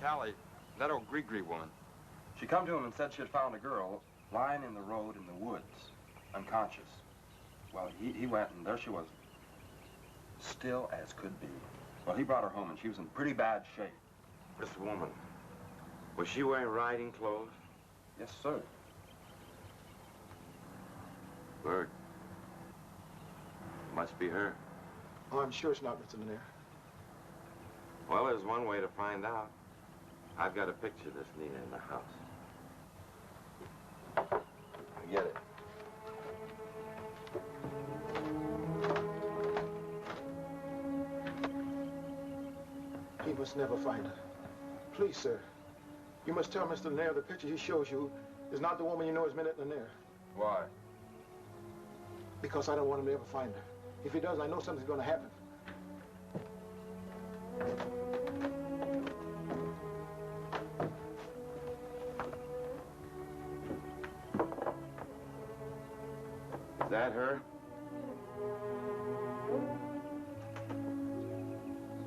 Callie, that old Gree woman. She come to him and said she had found a girl lying in the road in the woods, unconscious. Well, he went, and there she was, still as could be. Well, he brought her home, and she was in pretty bad shape.
This woman, was she wearing riding clothes?
Yes, sir.
Bird. Must be her.
Oh, I'm sure it's not, Mr. Lanier.
Well, there's one way to find out. I've got a picture of this Nina in the house. I get it.
He must never find her. Please, sir. You must tell Mr. Lanier the picture he shows you is not the woman you know as Minute Lanier.
Why?
Because I don't want him to ever find her. If he does, I know something's going to happen.
Is that her?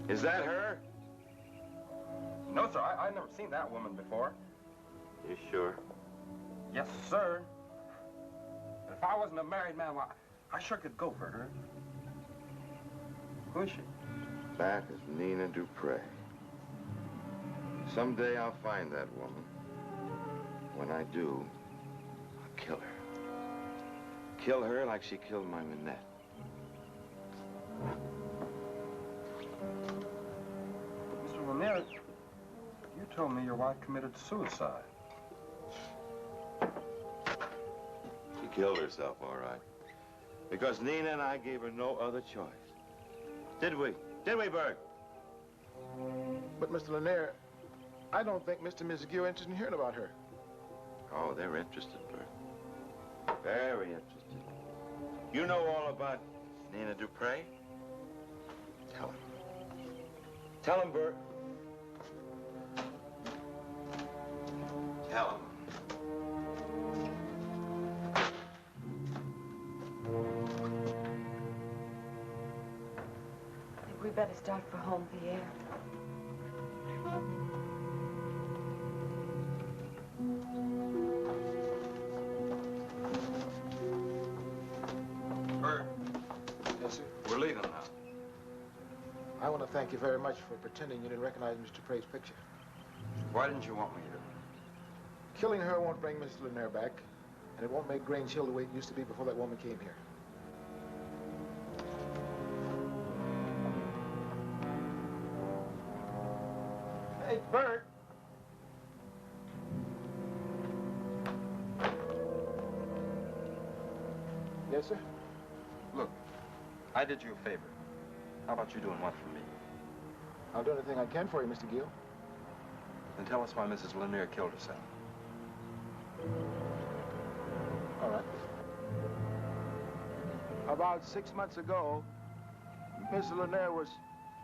Is that her?
No, sir. I've never seen that woman before.
You sure?
Yes, sir. If I wasn't a married man, well, I sure could go for her. Who is she?
That is Nina Dupre. Someday I'll find that woman. When I do, I'll kill her. Kill her like she killed my Minette.
Mr. Lanier, you told me your wife committed suicide.
She killed herself, all right. Because Nina and I gave her no other choice. Did we? Did we, Bert?
But, Mr. Lanier, I don't think Mr. and Mrs. Gill are interested in hearing about her.
Oh, they're interested, Bert. Very interested. You know all about Nina Dupre? Tell him. Tell him, Bert. Tell him.
I think we better start for home, Pierre.
Bert.
Yes, sir?
We're leaving now.
I want to thank you very much for pretending you didn't recognize Mr. Dupre's picture.
Why didn't you want me to?
Killing her won't bring Mrs. Lanier back, and it won't make Grange Hill the way it used to be before that woman came here. Hey, Bert! Yes, sir?
Look, I did you a favor. How about you doing one for me?
I'll do anything I can for you, Mr. Gill.
Then tell us why Mrs. Lanier killed herself.
All right. About 6 months ago, Mrs. Lanier was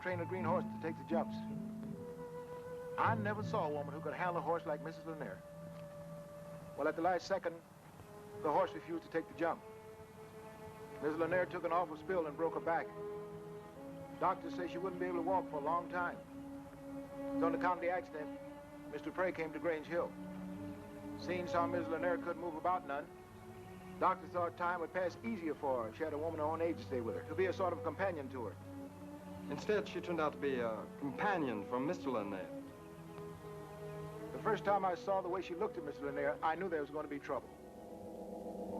training a green horse to take the jumps. I never saw a woman who could handle a horse like Mrs. Lanier. Well, at the last second, the horse refused to take the jump. Mrs. Lanier took an awful spill and broke her back. Doctors say she wouldn't be able to walk for a long time. So on account of the accident, Mr. Dupre came to Grange Hill. Seeing how Mrs. Lanier couldn't move about none, doctors thought time would pass easier for her if she had a woman her own age to stay with her, to be a sort of companion to her.
Instead, she turned out to be a companion from Mr. Lanier.
The first time I saw the way she looked at Mr. Lanier, I knew there was going to be trouble.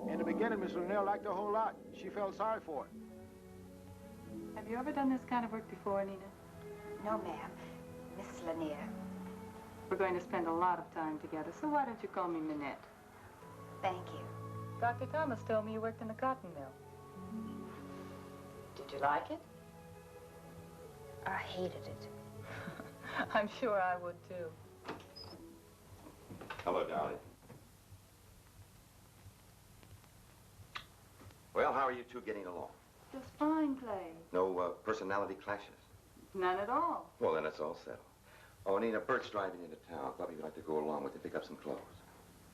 In the beginning, Mr. Lanier liked her a whole lot. She felt sorry for her.
Have you ever done this kind of work before, Nina?
No, ma'am. Mrs. Lanier.
We're going to spend a lot of time together, so why don't you call me Minette?
Thank you.
Dr. Thomas told me you worked in the cotton mill. Did you like it?
I hated it.
I'm sure I would, too.
Hello, darling. Well, how are you two getting along?
Just fine, Clay.
No personality clashes?
None at all.
Well, then it's all settled. Oh, Nina, Bert's driving into town. Thought you'd like to go along with him, pick up some clothes.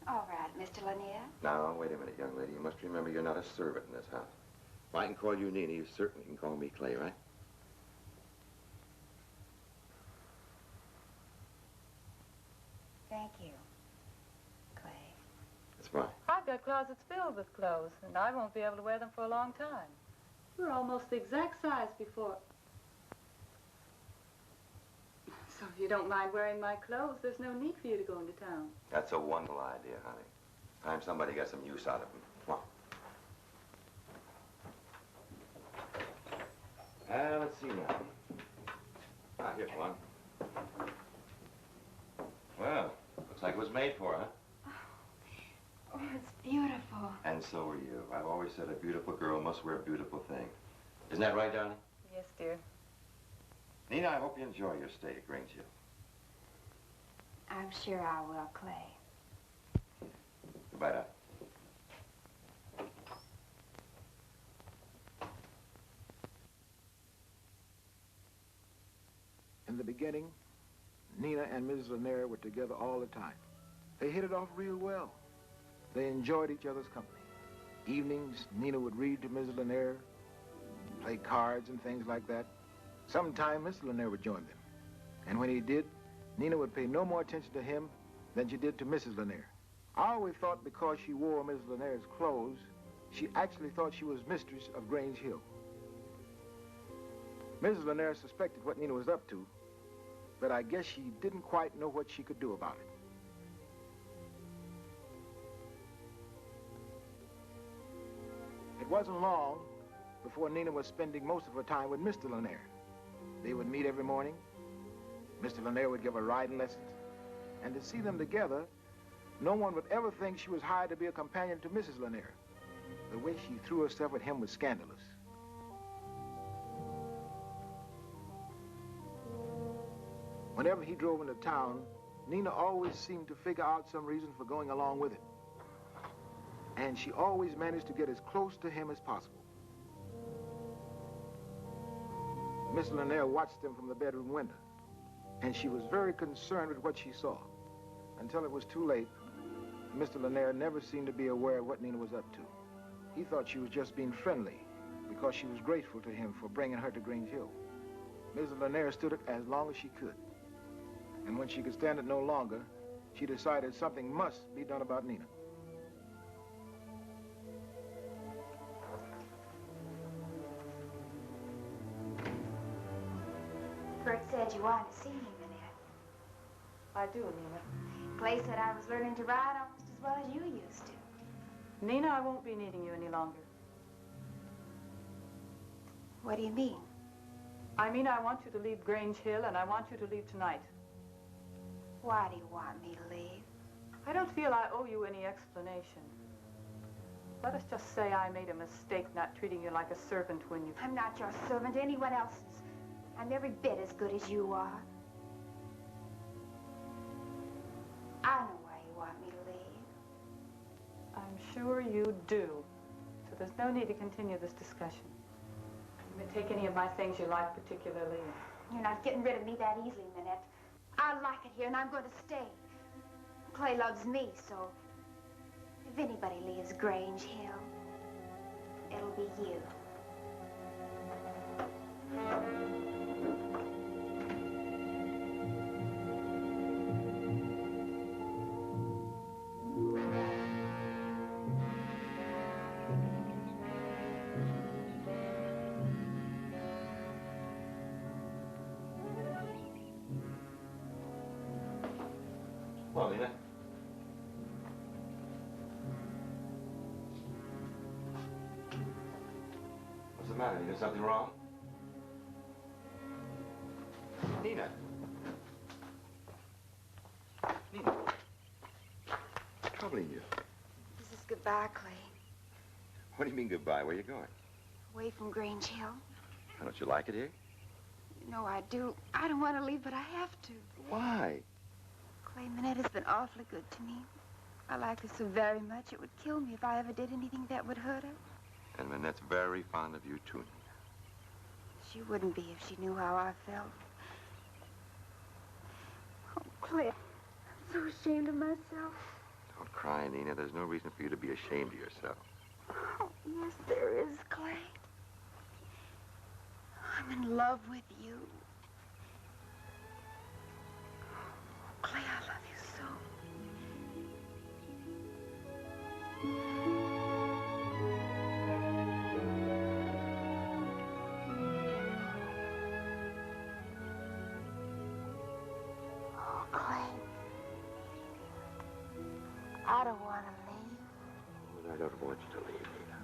All right, Mr. Lanier.
Now, wait a minute, young lady. You must remember you're not a servant in this house. If I can call you Nina, you certainly can call me Clay, right?
Thank you, Clay.
That's fine.
I've got closets filled with clothes, and I won't be able to wear them for a long time. We're almost the exact size before. So if you don't mind wearing my clothes, there's no need for you to go into town.
That's a wonderful idea, honey. Time somebody got some use out of them. Come on. Let's see now. Ah, here's one. Well, looks like it was made for, huh?
Oh, it's beautiful.
And so are you. I've always said a beautiful girl must wear beautiful things. Isn't that right, darling?
Yes, dear.
Nina, I hope you enjoy your stay at Grange Hill.
I'm sure I will, Clay.
Goodbye, Doc.
In the beginning, Nina and Mrs. Lanier were together all the time. They hit it off real well. They enjoyed each other's company. Evenings, Nina would read to Mrs. Lanier, play cards and things like that. Sometime, Mr. Lanier would join them. And when he did, Nina would pay no more attention to him than she did to Mrs. Lanier. I always thought because she wore Mrs. Lanier's clothes, she actually thought she was mistress of Grange Hill. Mrs. Lanier suspected what Nina was up to, but I guess she didn't quite know what she could do about it. It wasn't long before Nina was spending most of her time with Mr. Lanier. They would meet every morning. Mr. Lanier would give her riding lessons. And to see them together, no one would ever think she was hired to be a companion to Mrs. Lanier. The way she threw herself at him was scandalous. Whenever he drove into town, Nina always seemed to figure out some reason for going along with him. And she always managed to get as close to him as possible. Miss Lanier watched them from the bedroom window, and she was very concerned with what she saw. Until it was too late, Mr. Lanier never seemed to be aware of what Nina was up to. He thought she was just being friendly because she was grateful to him for bringing her to Grange Hill. Mrs. Lanier stood it as long as she could. And when she could stand it no longer, she decided something must be done about Nina.
Bert said you wanted to see me, Minette.
I do, Nina.
Clay said I was learning to ride almost as well as you used to.
Nina, I won't be needing you any longer.
What do you mean?
I mean, I want you to leave Grange Hill, and I want you to leave tonight.
Why do you want me to leave?
I don't feel I owe you any explanation. Let us just say I made a mistake not treating you like a servant when you...
I'm not your servant, anyone else's. I'm every bit as good as you are. I know why you want me to leave.
I'm sure you do. So there's no need to continue this discussion. You may take any of my things you like particularly.
You're not getting rid of me that easily, Minette. I like it here, and I'm going to stay. Clay loves me, so if anybody leaves Grange Hill, it'll be you.
Well, Nina. What's the matter? You got something wrong? Nina. Nina. What's troubling you?
This is goodbye, Clay.
What do you mean goodbye? Where are you going?
Away from Grange Hill.
Don't you like it here?
You know I do. I don't want to leave, but I have to.
Why?
Clay, Minetta's been awfully good to me. I like her so very much, it would kill me if I ever did anything that would hurt her.
And Manette's very fond of you, too, Nina.
She wouldn't be if she knew how I felt. Oh, Clay, I'm so ashamed of myself.
Don't cry, Nina. There's no reason for you to be ashamed of yourself.
Oh, yes, there is, Clay. I'm in love with you. Clay, I love you so. Oh, Clay. I don't want to leave.
I don't want you to leave, Nina.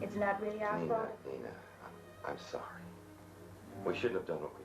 It's not really our fault.
Nina, I'm sorry. We shouldn't have done what we did.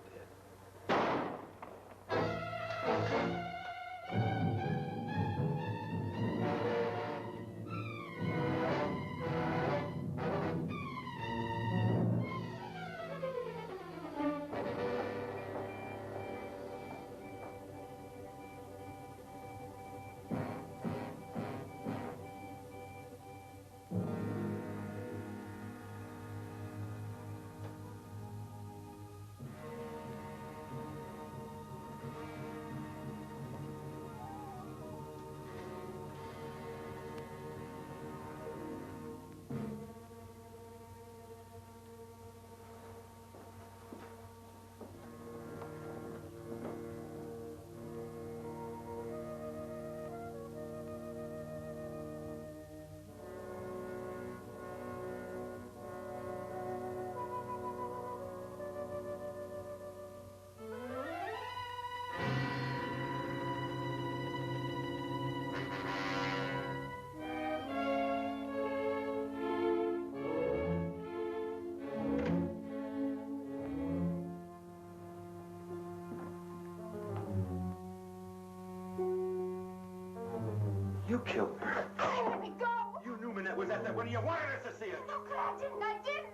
You killed her.
Let me go.
You knew Manette was at that wedding. You wanted us to see it.
No, I didn't. I didn't.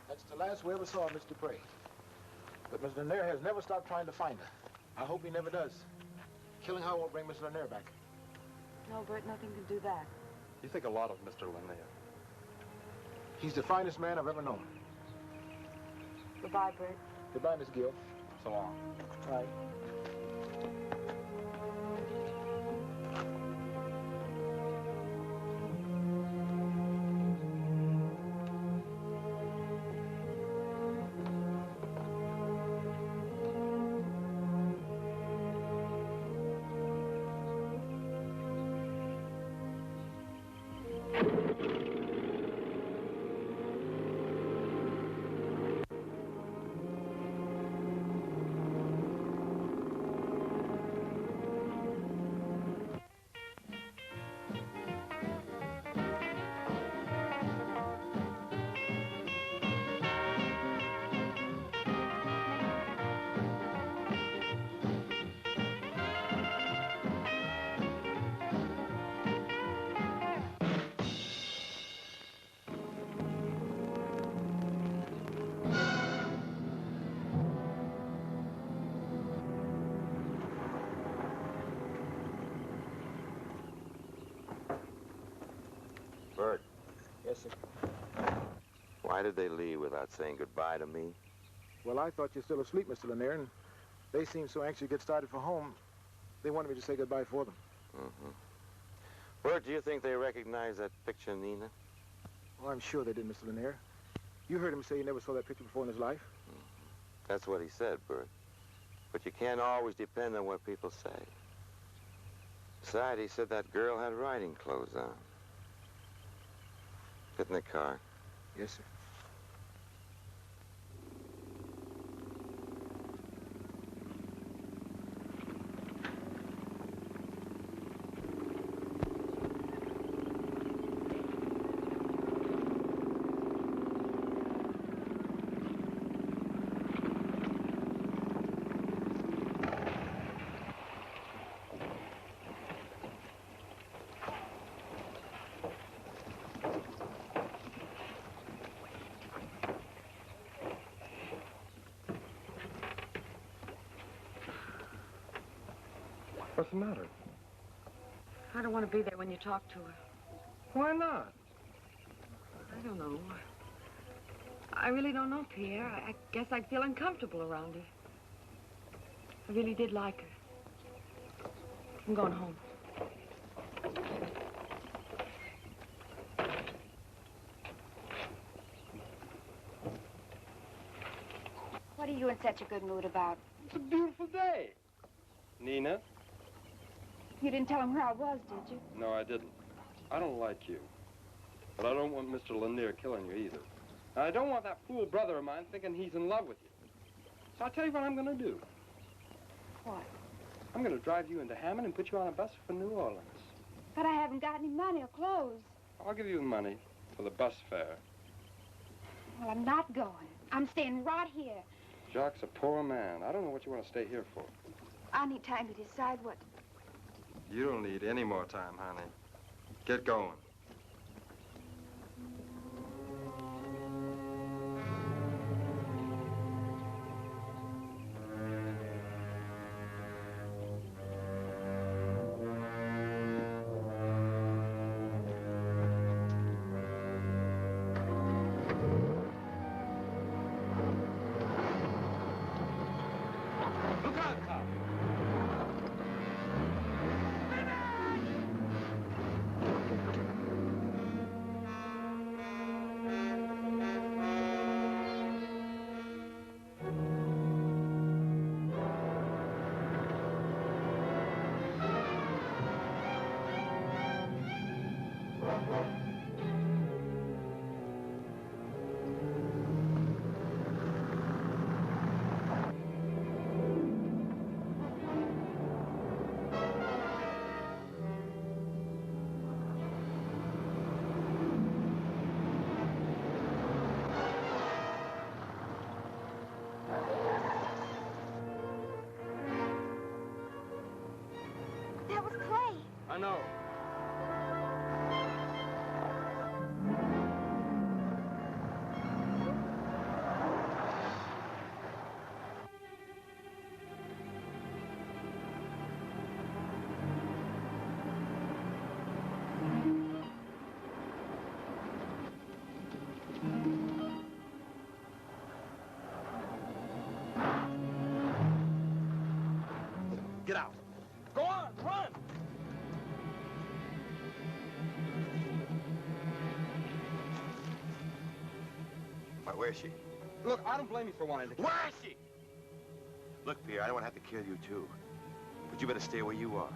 That's the last we ever saw of Miss Dupree. But Miss Lanier has never stopped trying to find her. I hope he never does. Killing her won't bring Miss Lanier back.
No, Bert, nothing can do that.
You think a lot of Mr. Lanier.
He's the finest man I've ever known.
Goodbye, Bert.
Goodbye, Miss Gill.
So long.
Bye.
Bert,
Yes, sir.
why did they leave without saying goodbye to me?
Well, I thought you're still asleep, Mr. Lanier, and they seemed so anxious to get started for home, they wanted me to say goodbye for them.
Mm-hmm. Bert, do you think they recognize that picture, Nina?
Oh, I'm sure they did, Mr. Lanier. You heard him say he never saw that picture before in his life.
That's what he said, Bert. But you can't always depend on what people say. Besides, he said that girl had riding clothes on. Get in the car.
Yes, sir.
What's the matter?
I don't want to be there when you talk to her.
Why not?
I don't know. I really don't know, Pierre. I guess I'd feel uncomfortable around her. I really did like her. I'm going home.
What are you in such a good mood about?
It's a beautiful day. Nina?
You didn't tell him where I was, did you?
No, I didn't. I don't like you. But I don't want Mr. Lanier killing you either. And I don't want that fool brother of mine thinking he's in love with you. So I'll tell you what I'm going to do.
What?
I'm going to drive you into Hammond and put you on a bus for New Orleans.
But I haven't got any money or clothes.
I'll give you the money for the bus fare.
Well, I'm not going. I'm staying right here.
Jock's a poor man. I don't know what you want to stay here for.
I need time to decide what...
You don't need any more time, honey. Get going.
That was Clay.
I know. Get out. Go on, run!
Why, where is she?
Look, I don't blame you for wanting to...
Where is she? Look, Pierre, I don't want to have to kill you, too. But you better stay where you are.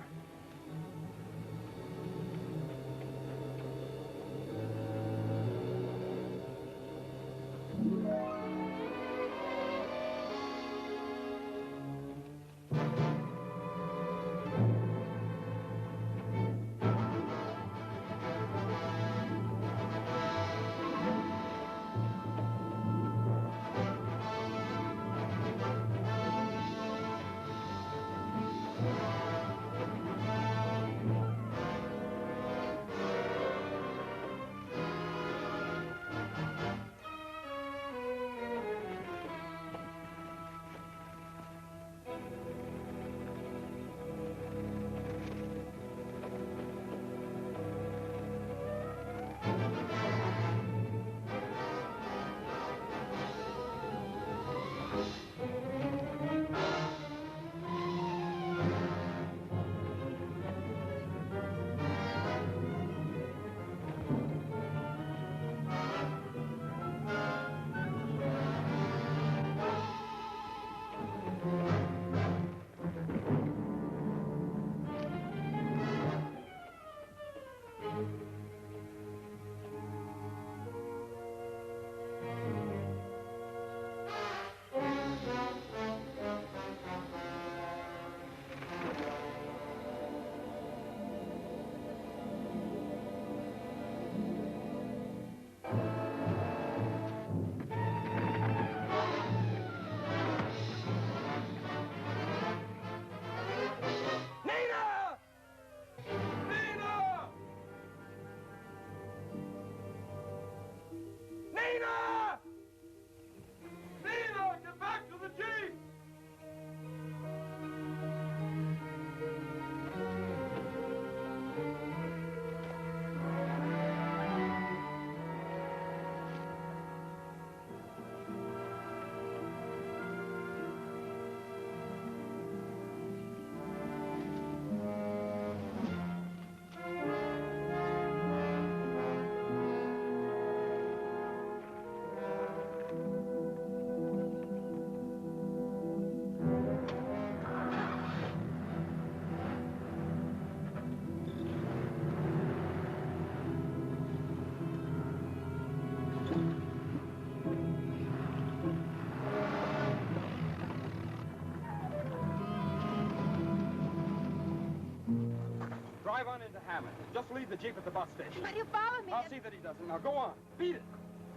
Drive on into Hammond. Just leave the Jeep at the bus station.
But he'll follow me.
I'll see that he doesn't. Now, go on. Beat it.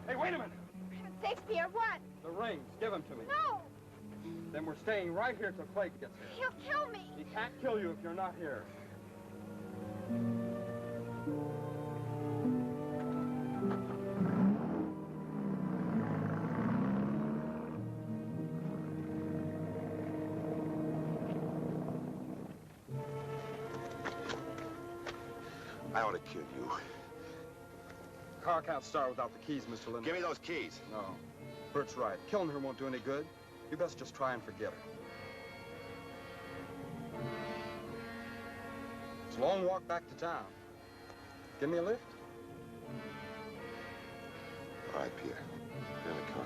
Hey, wait a minute.
Shakespeare, what?
The rings. Give them to me.
No!
Then we're staying right here till Clay gets here.
He'll kill me.
He can't kill you if you're not here.
I ought to kill you.
Car can't start without the keys, Mr. Linden.
Give me those keys.
No. Bert's right. Killing her won't do any good. You best just try and forget her. It's a long walk back to town. Give me a lift?
All right, Pierre. Get in the car.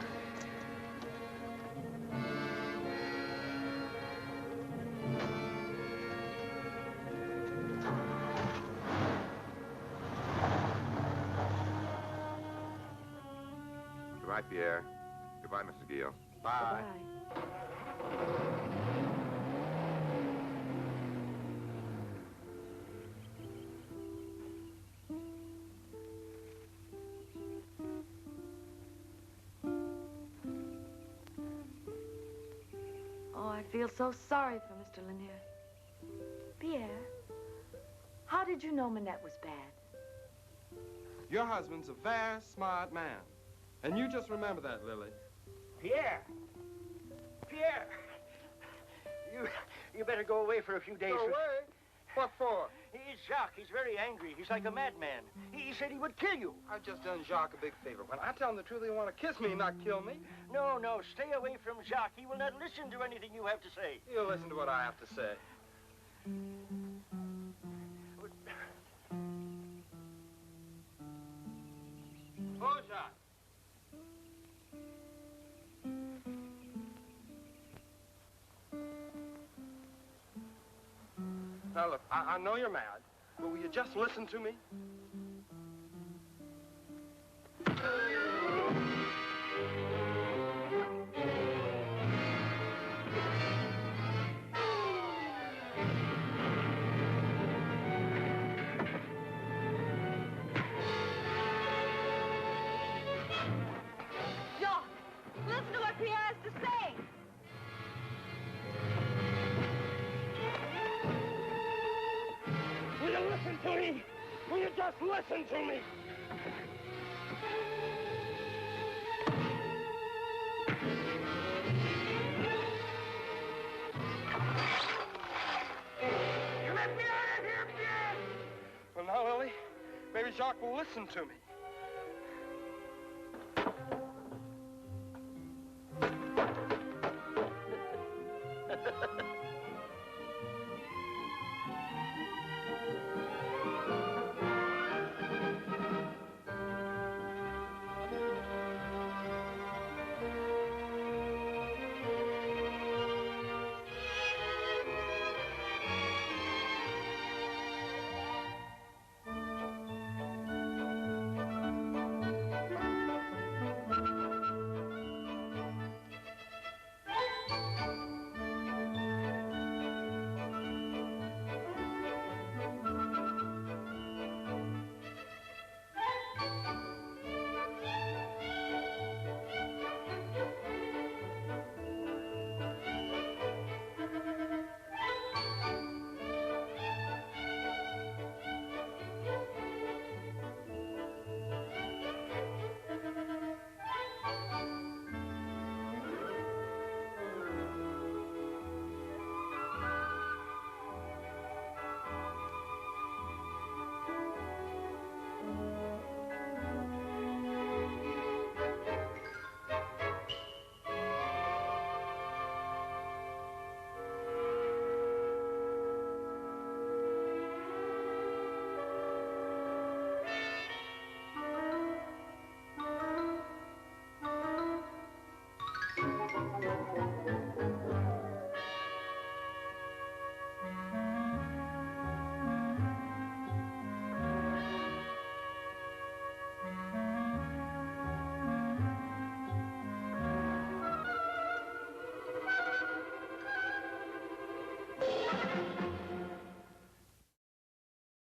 Goodbye, Pierre. Goodbye, Mrs. Gill.
Bye.
Oh, I feel so sorry for Mr. Lanier. Pierre, how did you know Manette was bad?
Your husband's a very smart man. And you just remember that, Lily.
Pierre! Pierre! You better go away for a few days.
Go away? What for?
He's Jacques. He's very angry. He's like a madman. He said he would kill you.
I've just done Jacques a big favor. When I tell him the truth, he'll want to kiss me, not kill me.
No, stay away from Jacques. He will not listen to anything you have to say.
He'll listen to what I have to say. Now, look, I know you're mad, but will you just listen to me?
George, listen to what Pierre has to say.
Will you listen to me? Will you just listen to me? You let me out of here, Pierre! Well, now, Lily, maybe Jacques will listen to me.